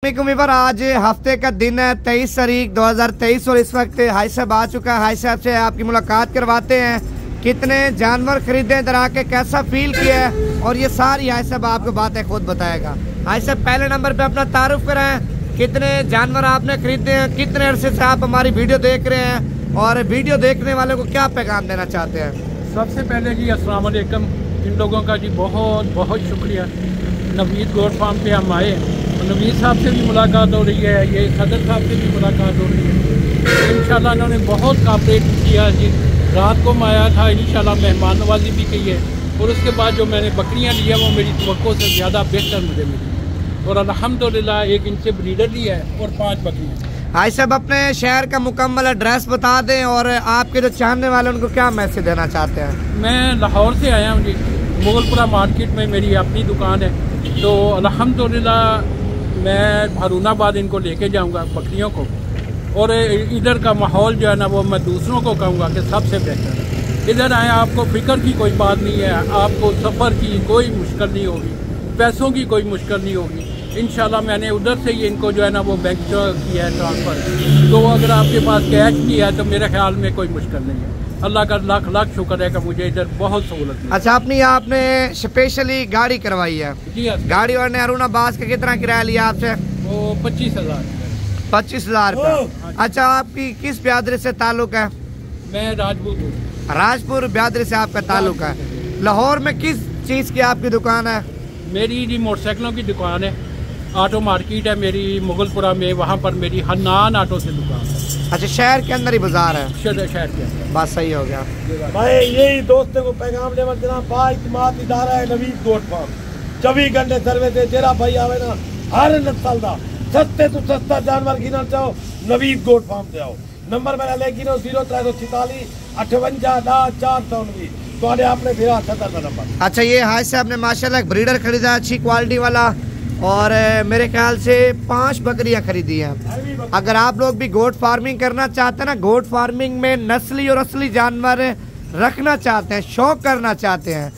उम्मीदवार आज हफ्ते का दिन है 23 तारीख 2023 और इस वक्त हाई साहब आ चुका है। हाई साहब से आपकी मुलाकात करवाते हैं, कितने जानवर खरीदे इधर आके, कैसा फील किया है और ये सारी हाई साहब आपको बातें खुद बताएगा। हाई साहब पहले नंबर पे अपना तारुफ कराएं, कितने जानवर आपने खरीदे हैं, कितने अरसे से आप हमारी वीडियो देख रहे हैं और वीडियो देखने वालों को क्या पैगाम देना चाहते हैं। सबसे पहले जी अस्सलाम वालेकुम, इन लोगों का जी बहुत बहुत शुक्रिया। नवीद गोट फार्म पे हम आए और नवीद साहब से भी मुलाकात हो रही है, ये सदर साहब से भी मुलाकात हो रही है। इंशाल्लाह इन्होंने बहुत कापरेट किया जी। रात को मैं आया था, इंशाल्लाह मेहमान नवाजी भी की है और उसके बाद जो मैंने बकरियां ली है वो मेरी तवक्को से ज़्यादा बेहतर मुझे मिली और अल्हम्दुलिल्लाह एक इनसे ब्रीडर ली है और 5 बकरियाँ। हाई साहब अपने शहर का मुकम्मल एड्रेस बता दें और आपके जो चाहने वाले उनको क्या मैसेज देना चाहते हैं। मैं लाहौर से आया हूँ जी, मुगलपुरा मार्केट में मेरी अपनी दुकान है, तो अल्हम्दुलिल्लाह मैं हारूनाबाद इनको लेके जाऊंगा बकरियों को, और इधर का माहौल जो है ना वो मैं दूसरों को कहूँगा कि सबसे बेहतर है। इधर आए, आपको फिक्र की कोई बात नहीं है, आपको सफ़र की कोई मुश्किल नहीं होगी, पैसों की कोई मुश्किल नहीं होगी। इंशाल्लाह मैंने उधर से ही इनको जो है ना वो बैंक किया है ट्रांसफ़र, तो अगर आपके पास कैश किया है तो मेरे ख्याल में कोई मुश्किल नहीं है। अल्लाह का लाख लाख शुक्र है कि मुझे इधर बहुत सहूलत है। अच्छा, अपनी आपने स्पेशली गाड़ी करवाई है? जी हाँ। गाड़ी और ने हारूनाबाद का कितना किराया लिया आपसे? वो 25,000। 25,000 रुपया। अच्छा, आपकी किस बिरादरी से ताल्लुक है? मैं राजपूत हूँ। राजपुर बिरादरी से आपका ताल्लुक है। लाहौर में किस चीज़ की आपकी दुकान है? मेरी जी मोटरसाइकिलों की दुकान है, ऑटो मार्केट है मेरी मुगलपुरा में, वहाँ पर मेरी हन्नान ऑटो से दुकान है। अच्छा, शहर के अंदर ही बाजार है? शहर के अंदर। बात सही हो गया भाई। यही दोस्तों को पैगाम देना जनाब, बाइतमाद इदारा है नवीद गोट फार्म। 24 घंटे सर्विस है, जेरा भाई आवे ना हर नस्ल का सस्ते तो सस्ता जानवर गिना चाहो नवीद गोट फार्म से आओ। नंबर मेरा लेकिन 0346 58 10 419 तो आपने फिर सदर का नंबर। अच्छा, ये हाई साहब ने माशाल्लाह एक ब्रीडर खरीदा अच्छी क्वालिटी वाला और मेरे ख्याल से 5 बकरियां खरीदी हैं। अगर आप लोग भी गोट फार्मिंग करना चाहते हैं ना, गोट फार्मिंग में नस्ली और असली जानवर रखना चाहते हैं, शौक करना चाहते हैं,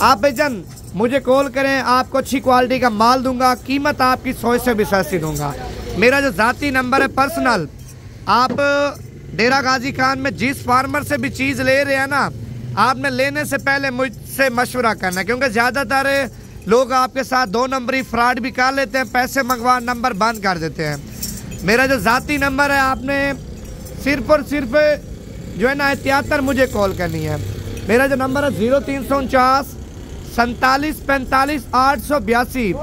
आप भाईजान मुझे कॉल करें, आपको अच्छी क्वालिटी का माल दूंगा, कीमत आपकी 100 से भी सस्ती दूंगा। मेरा जो ज़ाती नंबर है पर्सनल, आप डेरा गाजी खान में जिस फार्मर से भी चीज़ ले रहे हैं ना, आपने लेने से पहले मुझसे मशवरा करना, क्योंकि ज़्यादातर लोग आपके साथ 2 नंबरी फ्रॉड भी कर लेते हैं, पैसे मंगवा नंबर बंद कर देते हैं। मेरा जो ज़ाती नंबर है, आपने सिर्फ और सिर्फ जो है ना एहतियातन मुझे कॉल करनी है। मेरा जो नंबर है 0349 47 45 882,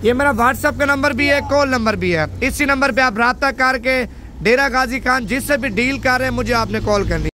ये मेरा व्हाट्सएप का नंबर भी है, कॉल नंबर भी है। इसी नंबर पे आप राब्ता करके डेरा गाजी खान जिससे भी डील कर रहे हैं मुझे आपने कॉल करनी।